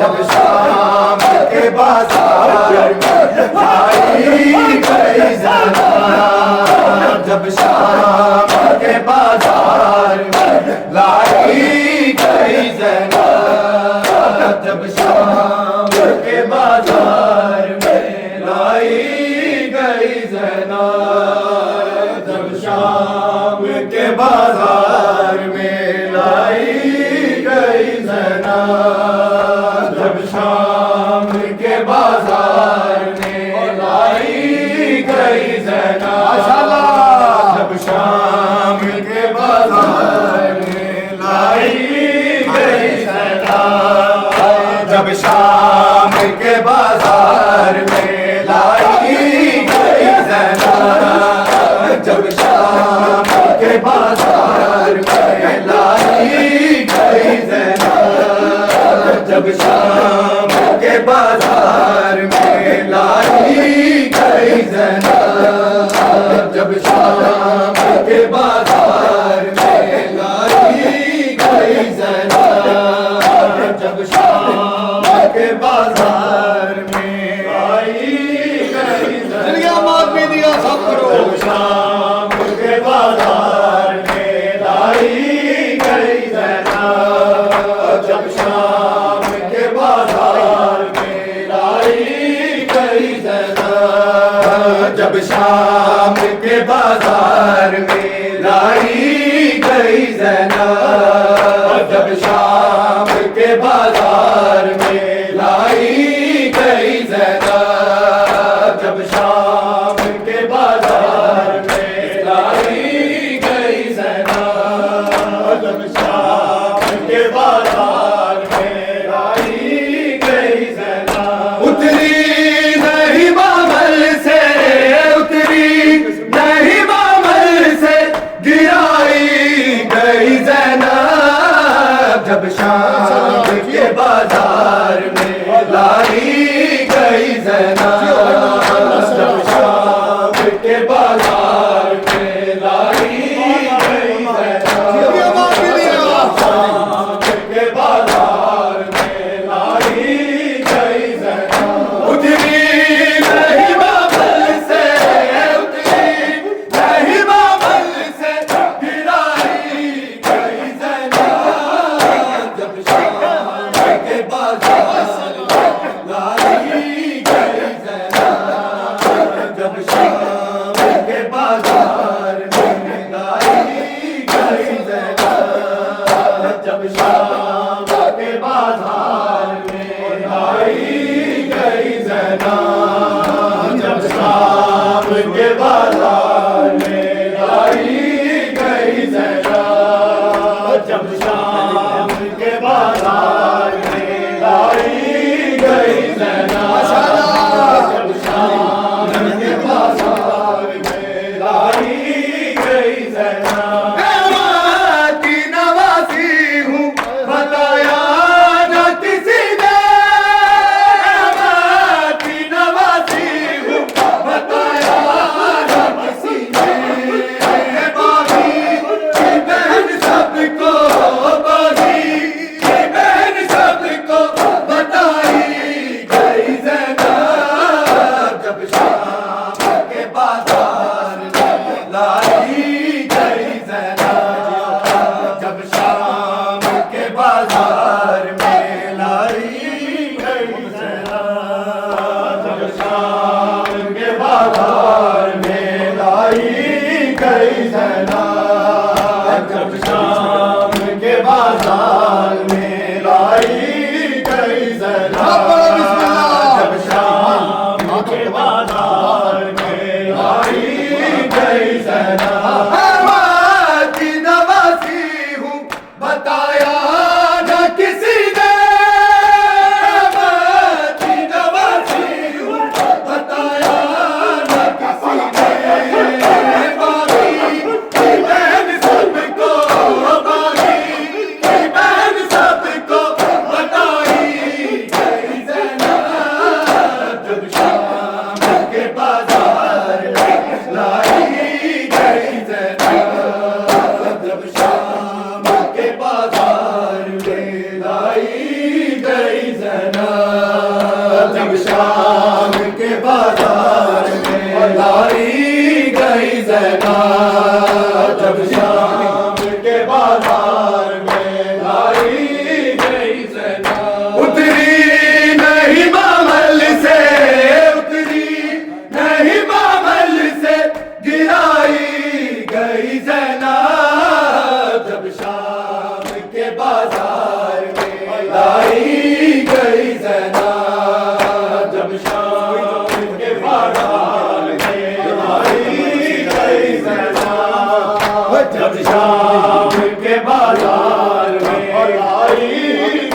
जब शाम के बाजार में लाई गई ज़ैनब, जब शाम के बाजार में लाई गई ज़ैनब, जब शाम के बाजार में लाई गई ज़ैनब, जब शाम के बाजार में लाई गई ज़ैनब, जब शाम के बाजार में लाई गई ज़ैनब, जब शाम के बाजार में लाई गई ज़ैनब, जब शाम के बाजार में लाई गई ज़ैनब, जब शाम के बाजार में लाई गई ज़ैनब, जब शाम के बाजार में लाई गई ज़ैनब, जब शाम के बाजार में लाई गई ज़ैनब, दिया सब करो, जब शाम के बाजार में लाई गई ज़ैनब, जब शाम के बाजार में लाई गई ज़ैनब, जब शाम के बाजार में लाई गई ज़ैनब, जब शाम के बाजार में लाई गई ज़ैनब, जब शाम के बाजार में लाई गई ज़ैनब, जब शाम के बाजार में लाई गई ज़ैनब, उतरी नहीं मामल से, उतरी नहीं मामल से, गिराई गई ज़ैनब, जब शाम के बाजार में लाई गई ज़ैनब, जब शाम के बाजार में लाई गई ज़ैनब, शाम के बाजार में लाई गई ज़ैनब, उतरी नहीं मामल से, उतरी नहीं मामल से, गिराई गई ज़ैनब, जब शाम के बाजार में लाई गई ज़ैनब, जब शाम के बाजार में लाई गई ज़ैनब, जब शाम के बाजार में लाई गई ज़ैनब, जब शाम के बाजार में लाई गई ज़ैनब, जब शाम के बाजार में लाई गई ज़ैनब, जब शाम के बाजार में लाई गई ज़ैनब, मैं की नवासी हूँ बताया न किसी ने, मैं की नवासी हूँ बताया न किसी ने, बागी की बहन सबको, बागी की बहन सबको बताई गई ज़ैनब, जब शाम के बाजार में लाई गई ज़ैनब, जब शाम के बाजार में लाई गई ज़ैनब, जब शाम के बाजार में लाई गई ज़ैनब, जब शाम के बाजार में लाई गई ज़ैनब, जब शाम के बाजार में लाई गई ज़ैनब, मैं की नवासी हूँ बताया न किसी ने, मैं की नवासी हूँ बताया न किसी ने, बागी की बहन सबको, बागी की बहन सबको बताया ज़ैनब जब शाम के बाजार में लाई गई ज़ैनब जब शाम के बाजार में लाई गई ज़ैनब उतरी नहीं मामल से उतरी नहीं मामल से गिराई गई ज़ैनब जब शाम के बाजार में लाई गई ज़ैनब जब शाम के बाजार में लाई गई ज़ैनब जब शाम के बाजार में लाई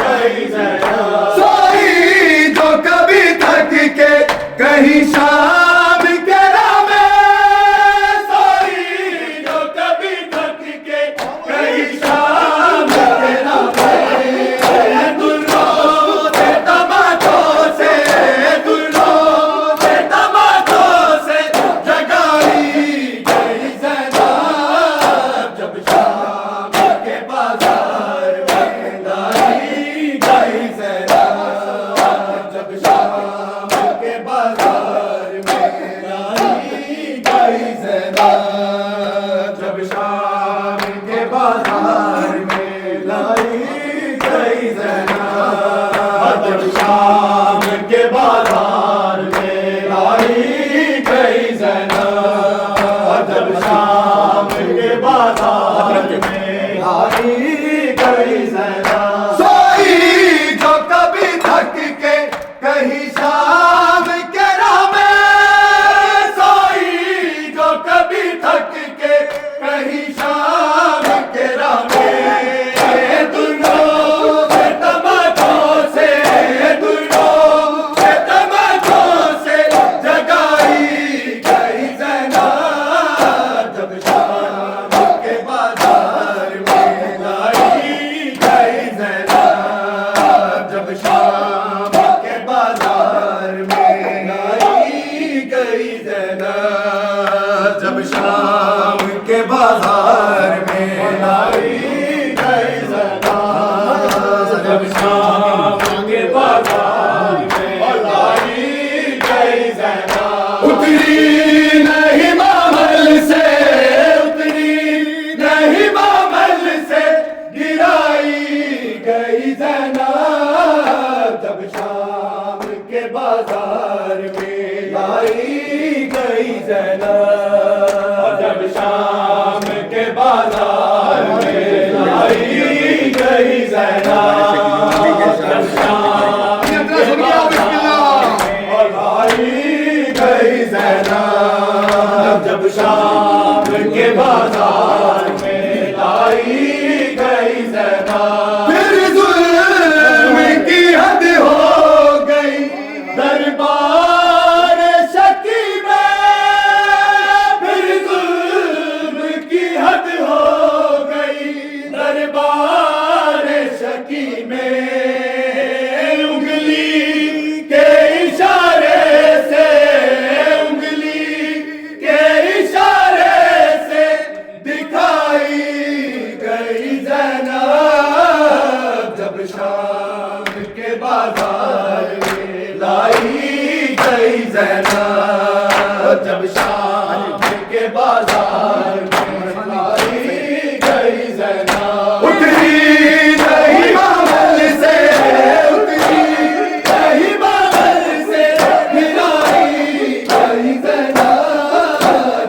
गई ज़ैनब सोई जो कभी थक के कहीं शाम के राह में सोई जो कभी थक के कहीं शाम के राह में दुल्हों से तमाचों से दुल्हों से तमाचों से जगाई गई ज़ैनब जब शाम के बाजार में लाई गई ज़ैनब जब शाम के बाजार में लाई गई ज़ैनब जब शाम के बाजार में लाई गई ज़ैनब जब शाम के बाजार में लाई गई ज़ैनब जब शाम के बाजार में लाई गई ज़ैनब सोई जो कभी थक के कहीं शाम के राह में सोई जो कभी थक के कहीं शाम के राह में दुल्हों से तमाचों से दुल्हों से तमाचों से जगाई गई ज़ैनब जब शाम के बाजार में लाई गई ज़ैनब जब शाम के बाजार में लाई गई ज़ैनब जब शाम के बाजार में लाई गई ज़ैनब जब शाम के बाजार में लाई गई ज़ैनब उतरी नहीं मामल से उतरी नहीं मामल से गिराई गई ज़ैनब जब शाम के बाजार में लाई गई ज़ैनब जब शाम के बाजार में लाई गई ज़ैनब जब शाम के बाजार में लाई गई ज़ैनब जब शाम के बाजार में लाई गई ज़ैनब फिर जुल्म की हद हो गई दरबार शकी में फिर जुल्म की हद हो गई दरबार शकी में उंगली के इशारे से उंगली के इशारे से दिखाई गई ज़ैनब जब शाम के बाजार में लाई गई ज़ैनब जब शाम के बाजार में लाई गई ज़ैनब उतरी नहीं मामल से उतरी नहीं मामल से गिराई गई ज़ैनब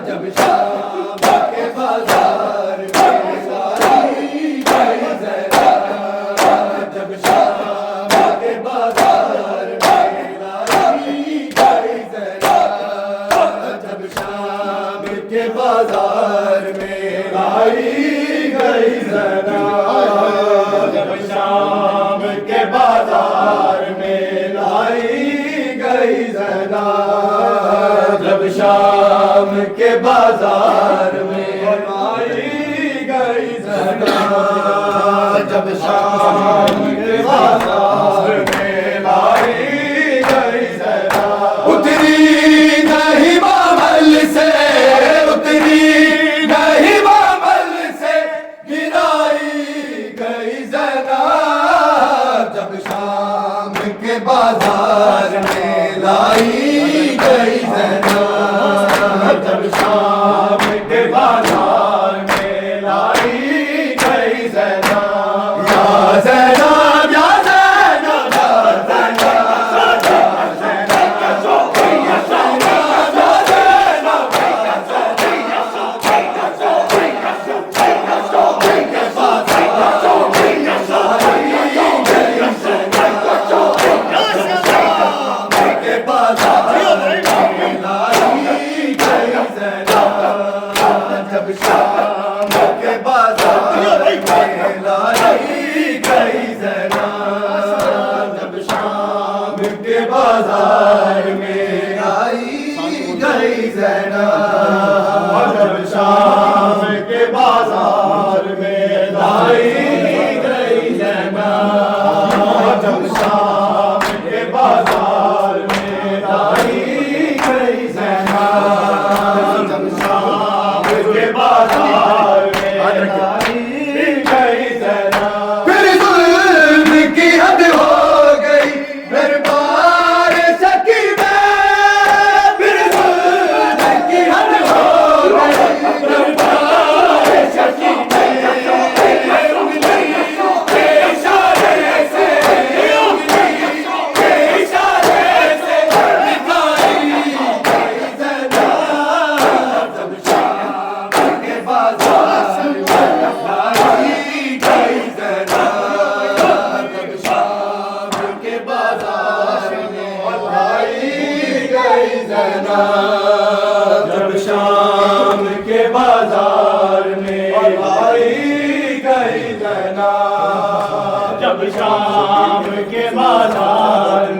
जब शाम के बाजार में लाई गई ज़ैनब जब शाम के बाजार में लाई गई ज़ैनब जब शाम के बाजार में लाई गई ज़ैनब जब शाम के बाजार में लाई गई ज़ैनब जब शाम के बाजार में लाई गई ज़ैनब जब शाम के बाजार में लाई गई ज़ैनब उतरी नहीं मामल से उतरी नहीं मामल से गिराई गई ज़ैनब जब शाम बाजार में लाई गई ज़ैनब, जब शाम के बाजार में लाई गई ज़ैनब। या ज़ैनब या ज़ैनब जब शाम के बाजार में लाई गई ज़ैनब, जब शाम के बाजार में लाई गई ज़ैनब, जब शाम के बाजार में लाई गई ज़ैनब, जब शाम के बाजार में लाई गई ज़ैनब, जब शाम के बाजार में लाई गई ज़ैनब। फिर जुल्म की हद हो गई दरबार सकी में, फिर जुल्म की हद हो गई दरबार सकी में, उंगली के इशारे से, उंगली के इशारे से दिखाई गई ज़ैनब, जब शाम के बाजार में लाई गई ज़ैनब, जब शाम के बाजार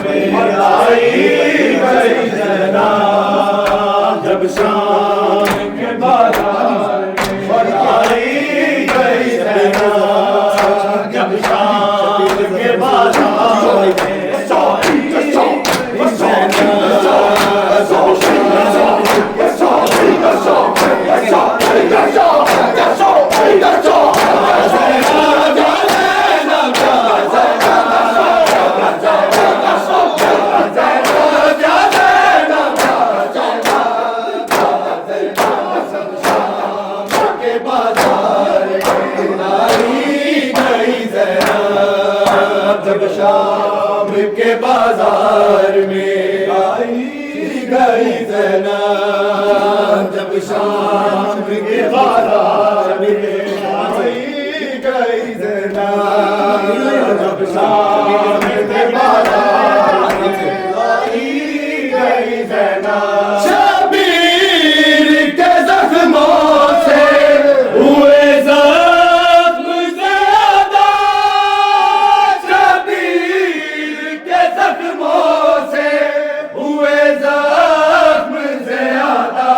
में लाई गई ज़ैनब, जब शाम के बाजार में लाई गई ज़ैनब, जब शाम के बाजार में लाई गई ज़ैनब, जब शाम के बाजार में लाई गई ज़ैनब, जब शाम के बाजार में जब शाम के बाजार में आई गई ज़ैनब, जब शाम के बाजार में आई गई ज़ैनब, जब शाम के बाजार में आई गई ज़ैनब। शबीर के ज़ख्मों से हुए ज़ख्म ज़्यादा, शबीर के ज़ख्मों से हुए ज़ख्म ज़्यादा,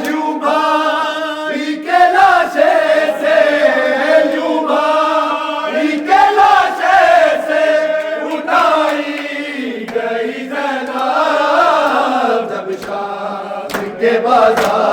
यूं भाई के लाशे से, यूं भाई के लाशे से उठाई गई ज़ैनब, जब शाम के बाजार